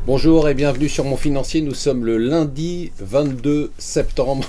Bonjour et bienvenue sur Mon Financier. Nous sommes le lundi 22 septembre.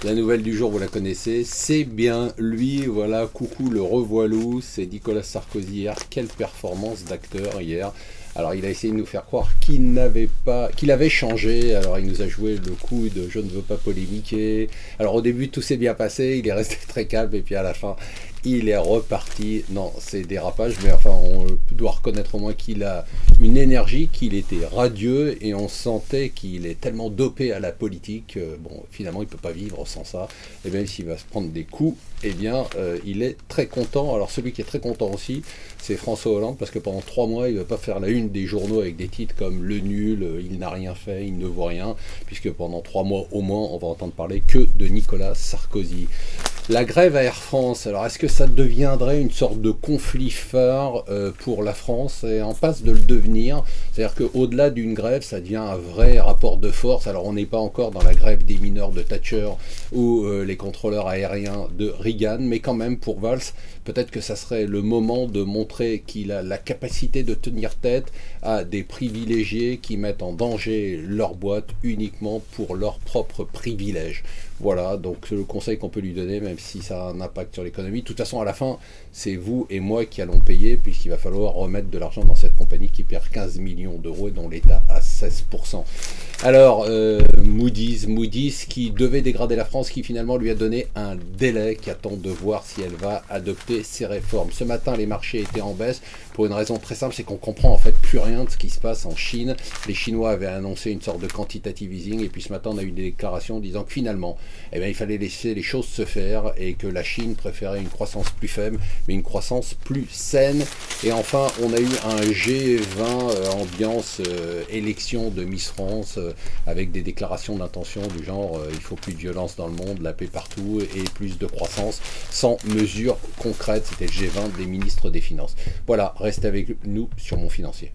La nouvelle du jour, vous la connaissez, c'est bien lui, voilà, coucou le revoilou, c'est Nicolas Sarkozy hier. Quelle performance d'acteur hier. Alors il a essayé de nous faire croire qu'il avait changé, alors il nous a joué le coup de je ne veux pas polémiquer. Alors au début tout s'est bien passé, il est resté très calme et puis à la fin il est reparti. Non, c'est dérapage, mais enfin on doit reconnaître au moins qu'il a une énergie, qu'il était radieux et on sentait qu'il est tellement dopé à la politique. Bon, finalement il ne peut pas vivre sans ça, et même s'il va se prendre des coups, eh bien il est très content. Alors celui qui est très content aussi, c'est François Hollande, parce que pendant 3 mois il ne va pas faire la une des journaux avec des titres comme le nul, il n'a rien fait, il ne vaut rien, puisque pendant 3 mois au moins on va entendre parler que de Nicolas Sarkozy. La grève à Air France, alors est-ce que ça deviendrait une sorte de conflit phare pour la France? Et en passe de le devenir, c'est-à-dire qu'au-delà d'une grève, ça devient un vrai rapport de force. Alors on n'est pas encore dans la grève des mineurs de Thatcher ou les contrôleurs aériens de Reagan, mais quand même pour Valls, peut-être que ça serait le moment de montrer qu'il a la capacité de tenir tête à des privilégiés qui mettent en danger leur boîte uniquement pour leurs propres privilèges. Voilà, donc c'est le conseil qu'on peut lui donner, même si ça a un impact sur l'économie. De toute façon, à la fin, c'est vous et moi qui allons payer, puisqu'il va falloir remettre de l'argent dans cette compagnie qui perd 15 millions d'euros et dont l'État a 16%. Alors, Moody's qui devait dégrader la France, qui finalement lui a donné un délai, qui attend de voir si elle va adopter ses réformes. Ce matin, les marchés étaient en baisse pour une raison très simple, c'est qu'on comprend en fait plus rien de ce qui se passe en Chine. Les Chinois avaient annoncé une sorte de quantitative easing, et puis ce matin, on a eu des déclarations disant que finalement, eh bien, il fallait laisser les choses se faire et que la Chine préférait une croissance plus faible, mais une croissance plus saine. Et enfin, on a eu un G20 ambiance élection de Miss France avec des déclarations d'intention du genre il faut plus de violence dans le monde, la paix partout et plus de croissance sans mesures concrètes. C'était le G20 des ministres des Finances. Voilà, restez avec nous sur Mon Financier.